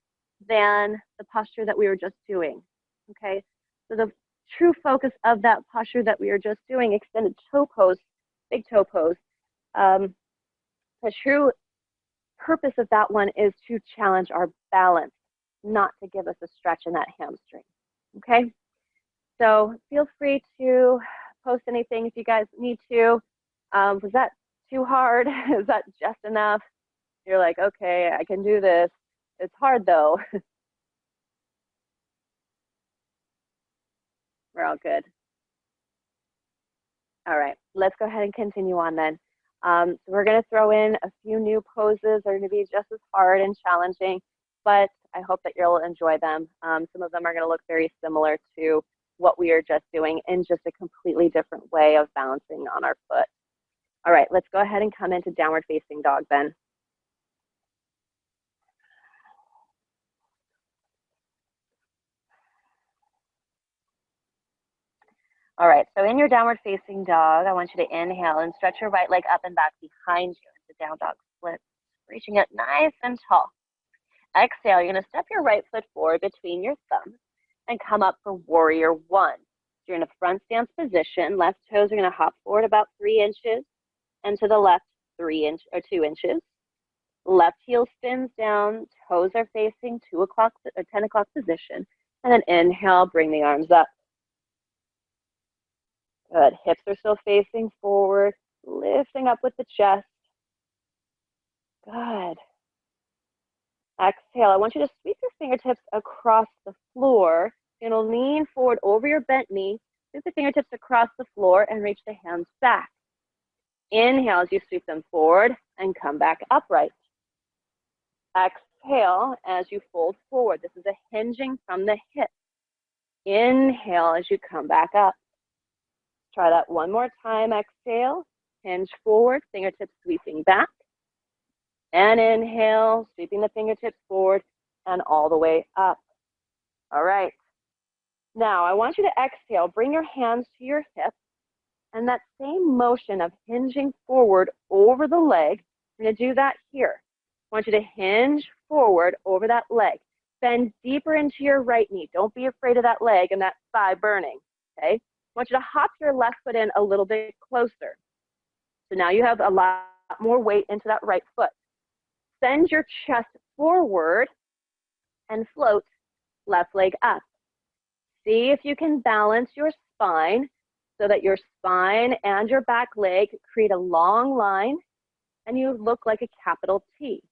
than the posture that we were just doing. Okay, so the true focus of that posture that we were just doing, extended toe pose, big toe pose, the true purpose of that one is to challenge our balance, not to give us a stretch in that hamstring. Okay, so feel free to post anything if you guys need to. Was that too hard? Is that just enough? You're like, okay, I can do this. It's hard though. We're all good. All right, let's go ahead and continue on then. So we're going to throw in a few new poses that are going to be just as hard and challenging, but I hope that you'll enjoy them. Some of them are going to look very similar to what we are just doing in just a completely different way of balancing on our foot. All right, let's go ahead and come into downward facing dog then. All right, so in your downward facing dog, I want you to inhale and stretch your right leg up and back behind you into down dog split, reaching it nice and tall. Exhale, you're gonna step your right foot forward between your thumbs and come up for warrior one. You're in a front stance position. Left toes are gonna hop forward about 3 inches and to the left 2 inches. Left heel spins down, toes are facing 2 o'clock or 10 o'clock position. And then inhale, bring the arms up. Good, hips are still facing forward, lifting up with the chest. Good. Exhale, I want you to sweep your fingertips across the floor. You're gonna lean forward over your bent knee, sweep the fingertips across the floor and reach the hands back. Inhale as you sweep them forward and come back upright. Exhale as you fold forward. This is a hinging from the hip. Inhale as you come back up. Try that one more time. Exhale, hinge forward, fingertips sweeping back. And inhale, sweeping the fingertips forward and all the way up. All right. Now, I want you to exhale, bring your hands to your hips, and that same motion of hinging forward over the leg, we're going to do that here. I want you to hinge forward over that leg. Bend deeper into your right knee. Don't be afraid of that leg and that thigh burning, okay? I want you to hop your left foot in a little bit closer. So now you have a lot more weight into that right foot. Send your chest forward and float left leg up. See if you can balance your spine so that your spine and your back leg create a long line and you look like a capital T.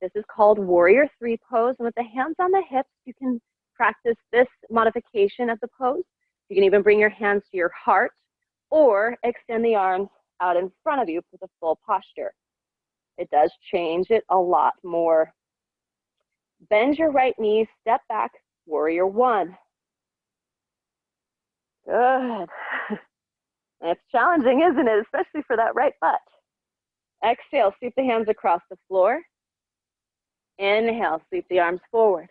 This is called warrior three pose. And with the hands on the hips, you can practice this modification of the pose. You can even bring your hands to your heart or extend the arms out in front of you for the full posture. It does change it a lot more. Bend your right knee, step back, warrior one. Good. It's challenging, isn't it? Especially for that right butt. Exhale, sweep the hands across the floor. Inhale, sweep the arms forward.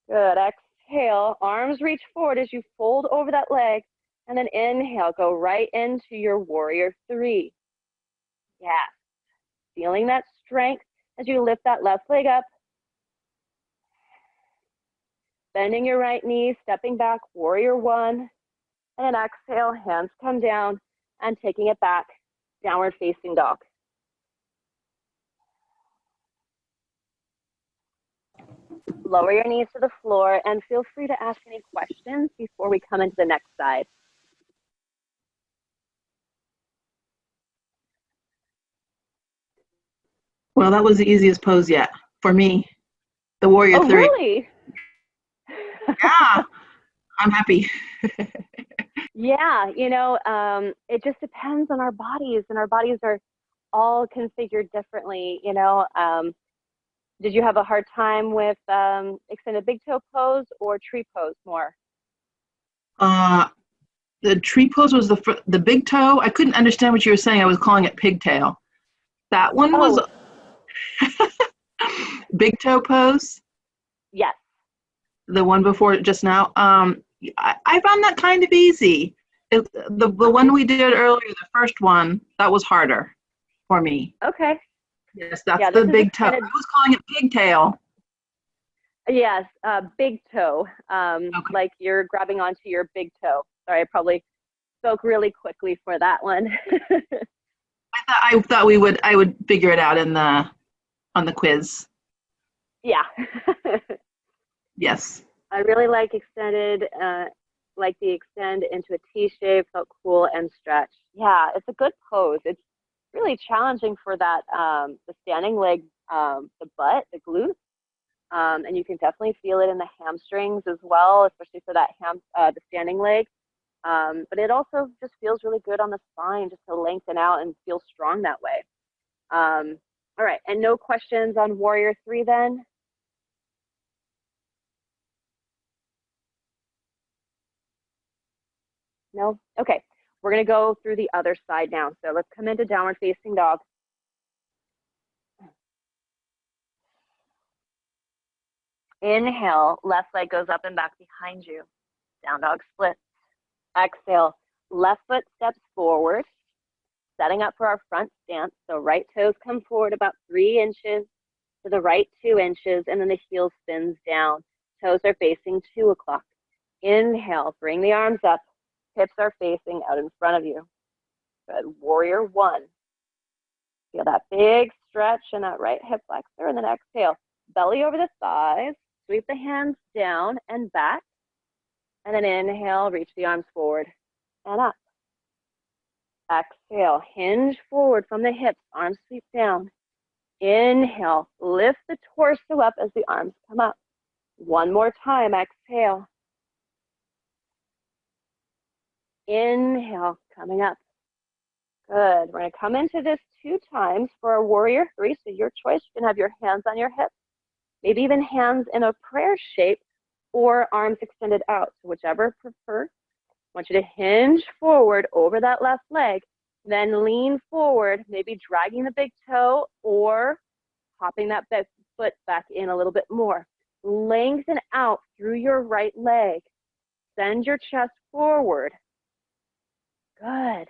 Good. Exhale, arms reach forward as you fold over that leg. And then inhale, go right into your warrior three. Yes. Feeling that strength as you lift that left leg up. Bending your right knee, stepping back, warrior one. And then exhale, hands come down and taking it back, downward facing dog. Lower your knees to the floor and feel free to ask any questions before we come into the next side. Well, that was the easiest pose yet for me. The warrior three. Oh, really? Yeah, I'm happy. Yeah, it just depends on our bodies, and our bodies are all configured differently. Did you have a hard time with extended big toe pose or tree pose more? Uh, the tree pose was the big toe. I couldn't understand what you were saying. I was calling it pigtail. That one was Oh, big toe pose. yes. The one before just now. I found that kind of easy. The one we did earlier, the first one, that was harder for me. Okay. Yes, that's Yeah, the this is big toe. I extended. was calling it pigtail. Yes, big toe. Okay. Like you're grabbing onto your big toe. Sorry, I probably spoke really quickly for that one. I thought I would figure it out on the quiz. Yeah. Yes. I really like extended, like the extend into a T shape, felt cool and stretch. Yeah, it's a good pose. It's really challenging for that, the standing leg, the butt, the glute. And you can definitely feel it in the hamstrings as well, especially for that the standing leg. But it also just feels really good on the spine just to lengthen out and feel strong that way. All right, and no questions on Warrior 3 then? No? Okay, we're gonna go through the other side now. So let's come into downward facing dog. Inhale, left leg goes up and back behind you. Down dog split. Exhale, left foot steps forward, setting up for our front stance. So right toes come forward about 3 inches to the right 2 inches, and then the heel spins down. Toes are facing 2 o'clock. Inhale, bring the arms up. Hips are facing out in front of you. Good. Warrior 1. Feel that big stretch in that right hip flexor, and then exhale. Belly over the thighs. Sweep the hands down and back. And then inhale, reach the arms forward and up. Exhale, hinge forward from the hips, arms sweep down. Inhale, lift the torso up as the arms come up. One more time, exhale. Inhale, coming up. Good. We're going to come into this 2 times for a Warrior 3. So your choice, you can have your hands on your hips, maybe even hands in a prayer shape or arms extended out. So whichever preferred. I want you to hinge forward over that left leg, then lean forward, maybe dragging the big toe or popping that foot back in a little bit more. Lengthen out through your right leg. Send your chest forward. Good.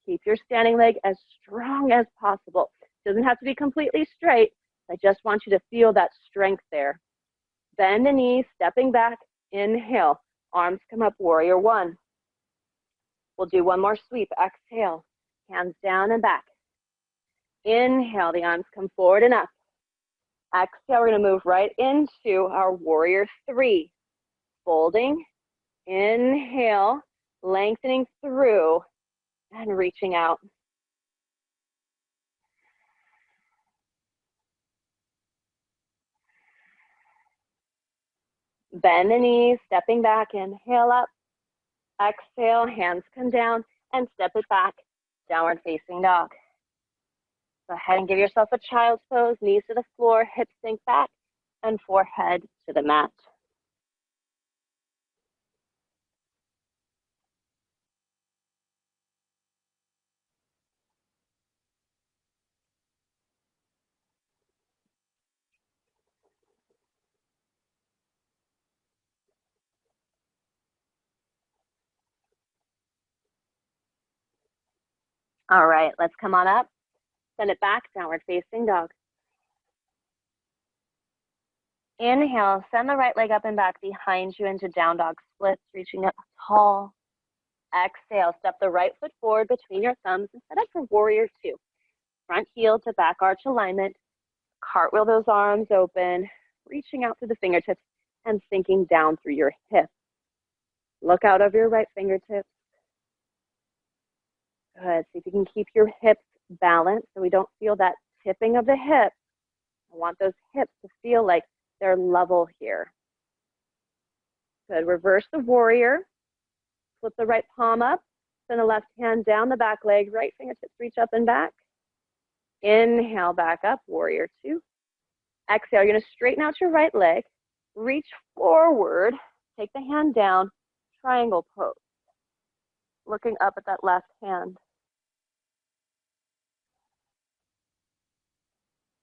Keep your standing leg as strong as possible. Doesn't have to be completely straight. I just want you to feel that strength there. Bend the knees, stepping back. Inhale. Arms come up, Warrior 1. We'll do one more sweep. Exhale. Hands down and back. Inhale. The arms come forward and up. Exhale. We're going to move right into our Warrior 3. Folding. Inhale. Lengthening through and reaching out. Bend the knees, stepping back. Inhale up. Exhale, hands come down and step it back. Downward facing dog. Go ahead and give yourself a child's pose. Knees to the floor, hips sink back, and forehead to the mat. All right, let's come on up. Send it back, downward facing dog. Inhale, send the right leg up and back behind you into down dog splits, reaching up tall. Exhale, step the right foot forward between your thumbs and set up for Warrior 2. Front heel to back arch alignment. Cartwheel those arms open, reaching out through the fingertips and sinking down through your hips. Look out of your right fingertips. Good. See if you can keep your hips balanced so we don't feel that tipping of the hips. I want those hips to feel like they're level here. Good. Reverse the warrior. flip the right palm up, send the left hand down the back leg, right fingertips reach up and back. Inhale, back up, warrior two. Exhale, you're gonna straighten out your right leg, reach forward, take the hand down, triangle pose. Looking up at that left hand.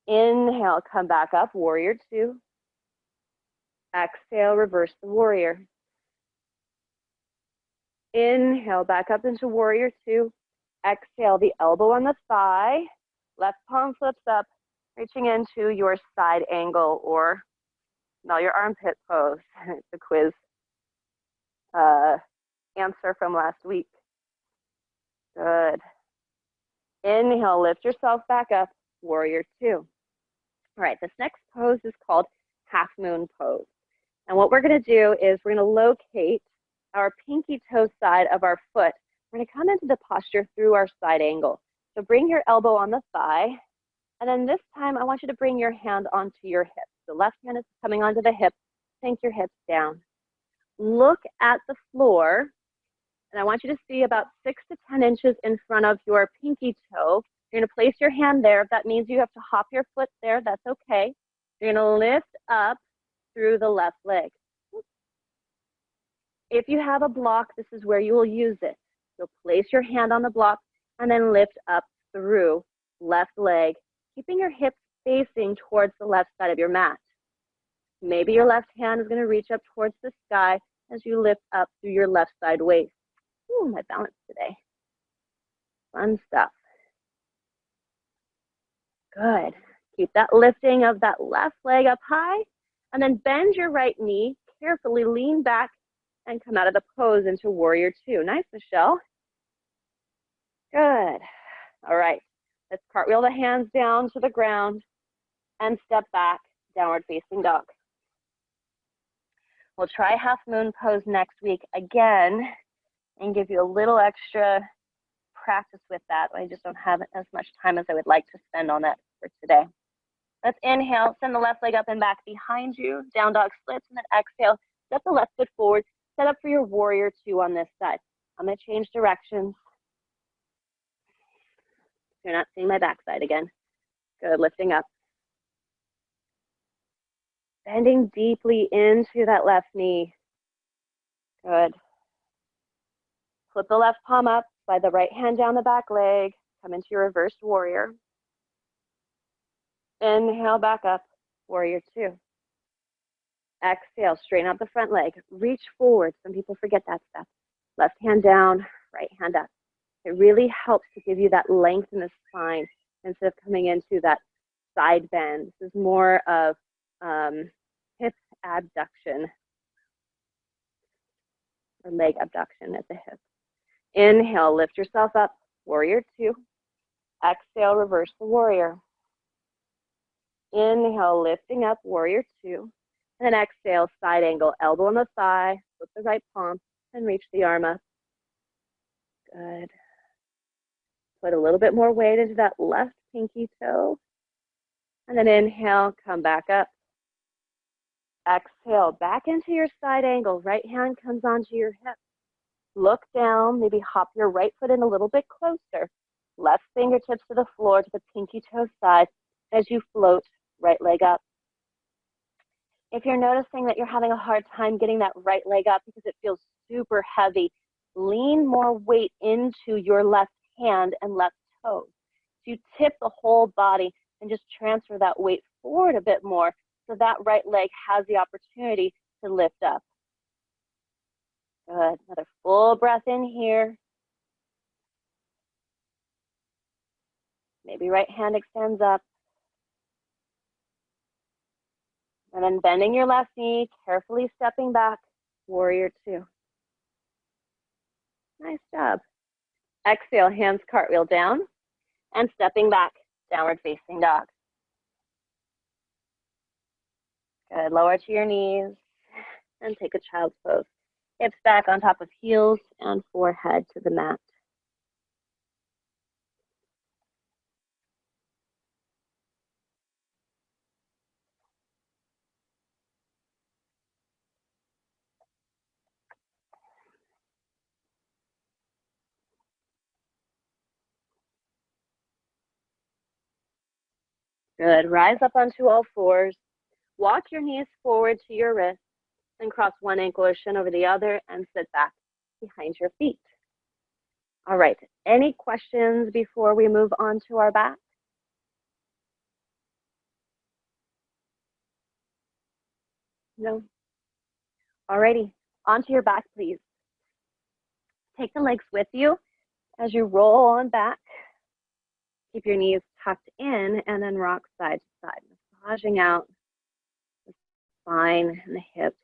Inhale, come back up, warrior two. Exhale, reverse the warrior. Inhale, back up into warrior two. Exhale, the elbow on the thigh. Left palm flips up, reaching into your side angle or smell your armpit pose. It's a quiz answer from last week. Good. Inhale, lift yourself back up, warrior two. All right, this next pose is called half moon pose. And what we're gonna do is we're gonna locate our pinky toe side of our foot. We're gonna come into the posture through our side angle. So bring your elbow on the thigh, and then this time I want you to bring your hand onto your hip. The left hand is coming onto the hip, sink your hips down. Look at the floor, and I want you to see about 6 to 10 inches in front of your pinky toe. You're gonna place your hand there. If that means you have to hop your foot there, that's okay. You're gonna lift up through the left leg. If you have a block, this is where you will use it. You'll place your hand on the block and then lift up through left leg, keeping your hips facing towards the left side of your mat. Maybe your left hand is going to reach up towards the sky as you lift up through your left side waist. Ooh, my balance today. Fun stuff. Good. Keep that lifting of that left leg up high, and then bend your right knee, carefully lean back and come out of the pose into warrior two. Nice, Michelle. Good. All right, let's cartwheel the hands down to the ground and step back, downward facing dog. We'll try half moon pose next week again and give you a little extra practice with that. I just don't have as much time as I would like to spend on that for today. Let's inhale, send the left leg up and back behind you, down dog splits, and then exhale, step the left foot forward, set up for your warrior two on this side. I'm gonna change directions. You're not seeing my backside again. Good, lifting up. Bending deeply into that left knee. Good. Flip the left palm up, slide the right hand down the back leg, come into your reversed warrior. Inhale, back up, warrior two. Exhale, straighten out the front leg, reach forward. Some people forget that step. Left hand down, right hand up. It really helps to give you that length in the spine instead of coming into that side bend. This is more of hip abduction or leg abduction at the hip. Inhale, lift yourself up, warrior two. Exhale, reverse the warrior. Inhale, lifting up, warrior two. And then exhale, side angle, elbow on the thigh, flip the right palm, and reach the arm up. Good. Put a little bit more weight into that left pinky toe. And then inhale, come back up. Exhale, back into your side angle. Right hand comes onto your hip. Look down, maybe hop your right foot in a little bit closer. Left fingertips to the floor to the pinky toe side as you float right leg up. If you're noticing that you're having a hard time getting that right leg up because it feels super heavy, lean more weight into your left hand and left toes. So you tip the whole body and just transfer that weight forward a bit more so that right leg has the opportunity to lift up. Good. Another full breath in here. Maybe right hand extends up. And then bending your left knee, carefully stepping back, warrior two. Nice job. Exhale, hands cartwheel down and stepping back, downward facing dog. Good, lower to your knees and take a child's pose. Hips back on top of heels and forehead to the mat. Good. Rise up onto all fours. Walk your knees forward to your wrists and cross one ankle or shin over the other and sit back behind your feet. All right. Any questions before we move on to our back? No? Alrighty. Onto your back, please. Take the legs with you as you roll on back. Keep your knees tucked in and then rock side to side, massaging out the spine and the hips.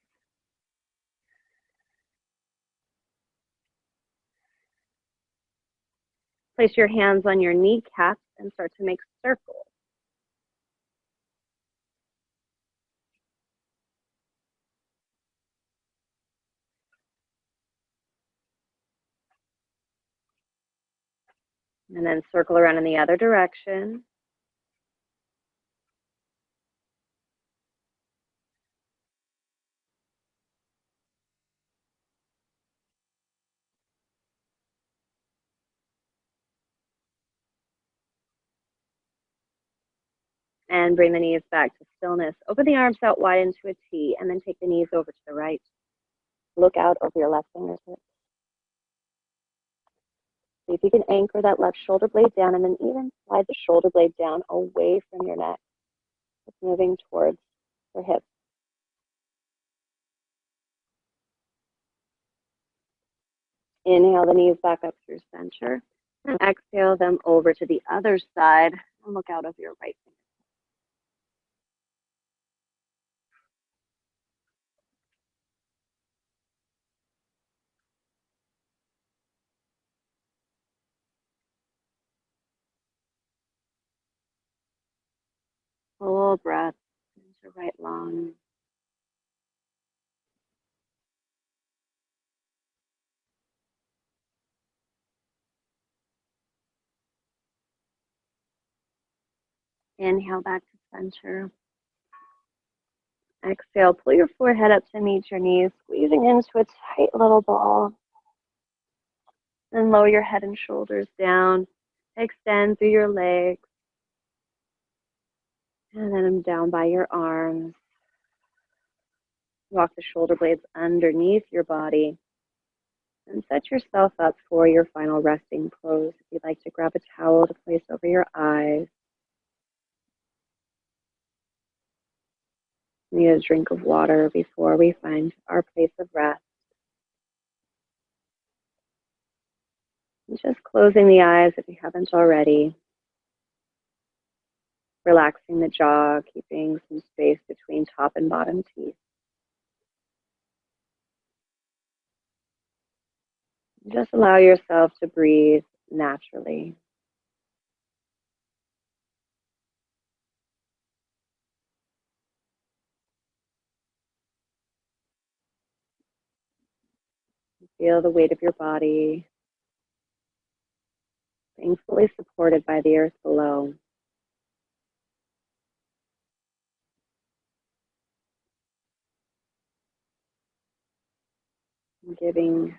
Place your hands on your kneecaps and start to make circles. And then circle around in the other direction. And bring the knees back to stillness. Open the arms out wide into a T and then take the knees over to the right. Look out over your left fingertips. See if you can anchor that left shoulder blade down and then even slide the shoulder blade down away from your neck. It's moving towards your hips. Inhale the knees back up through center. And exhale them over to the other side and look out over your right finger. Full breath into right lung. Inhale back to center. Exhale, pull your forehead up to meet your knees, squeezing into a tight little ball. Then lower your head and shoulders down. Extend through your legs. And then down by your arms. Walk the shoulder blades underneath your body. And set yourself up for your final resting pose. If you'd like to grab a towel to place over your eyes. Need a drink of water before we find our place of rest. And just closing the eyes if you haven't already. Relaxing the jaw, keeping some space between top and bottom teeth. Just allow yourself to breathe naturally. Feel the weight of your body being fully supported by the earth below. And giving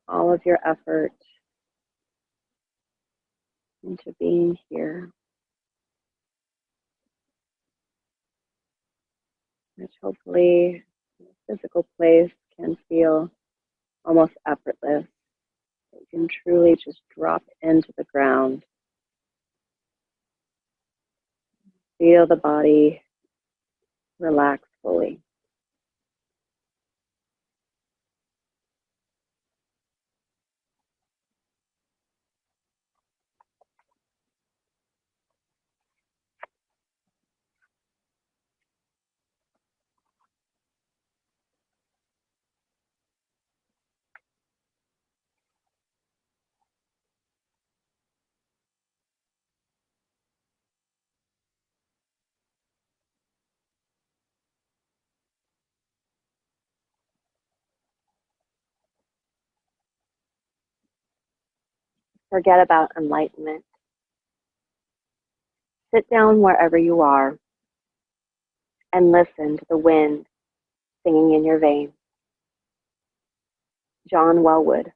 all of your effort into being here, which hopefully the physical place can feel almost effortless. You can truly just drop into the ground. Feel the body relax fully. Forget about enlightenment. Sit down wherever you are and listen to the wind singing in your veins. John Wellwood.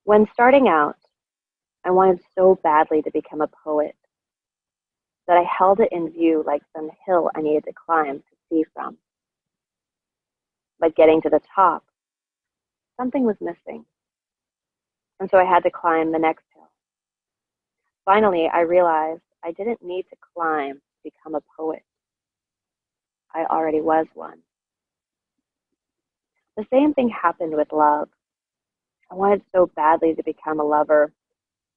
When starting out, I wanted so badly to become a poet that I held it in view like some hill I needed to climb to see from. But getting to the top, something was missing. And so I had to climb the next hill. Finally, I realized I didn't need to climb to become a poet. I already was one. The same thing happened with love. I wanted so badly to become a lover,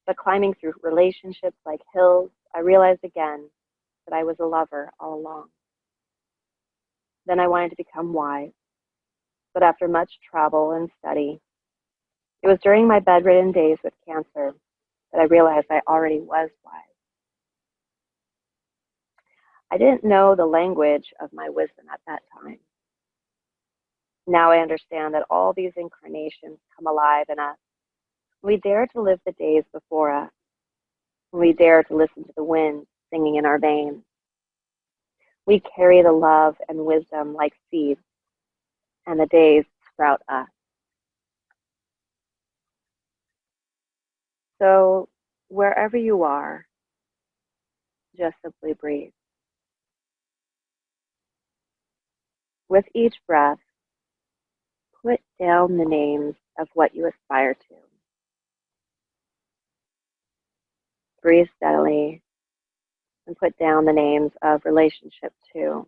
but climbing through relationships like hills, I realized again that I was a lover all along. Then I wanted to become wise, but after much travel and study, it was during my bedridden days with cancer that I realized I already was wise. I didn't know the language of my wisdom at that time. Now I understand that all these incarnations come alive in us. We dare to live the days before us. We dare to listen to the wind singing in our veins. We carry the love and wisdom like seeds, and the days sprout us. So wherever you are, just simply breathe. With each breath, put down the names of what you aspire to. Breathe steadily and put down the names of relationship to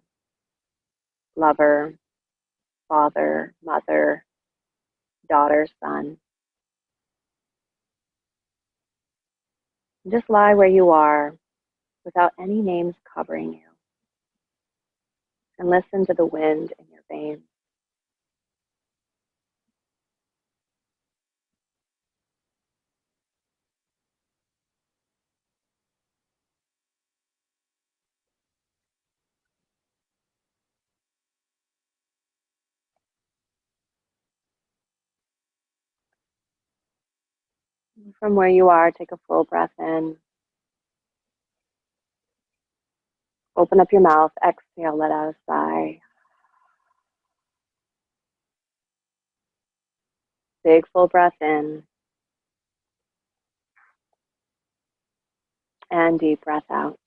lover, father, mother, daughter, son. Just lie where you are without any names covering you, and listen to the wind in your veins. From where you are, take a full breath in. Open up your mouth, exhale, let out a sigh. Big full breath in. And deep breath out.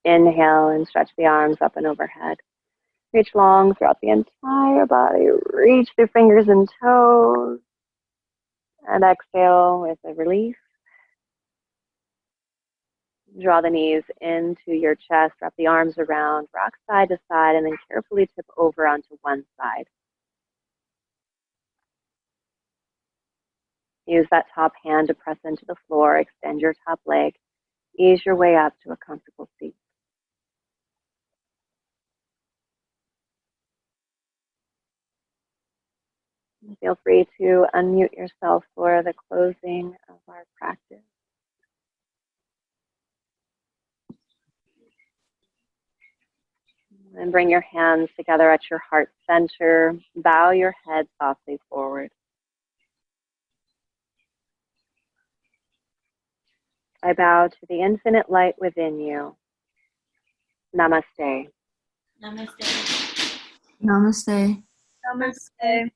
Inhale and stretch the arms up and overhead. Reach long throughout the entire body. Reach through fingers and toes. And exhale with a release. Draw the knees into your chest. Wrap the arms around. Rock side to side and then carefully tip over onto one side. Use that top hand to press into the floor. Extend your top leg. Ease your way up to a comfortable seat. Feel free to unmute yourself for the closing of our practice. And bring your hands together at your heart center. Bow your head softly forward. I bow to the infinite light within you. Namaste. Namaste. Namaste. Namaste.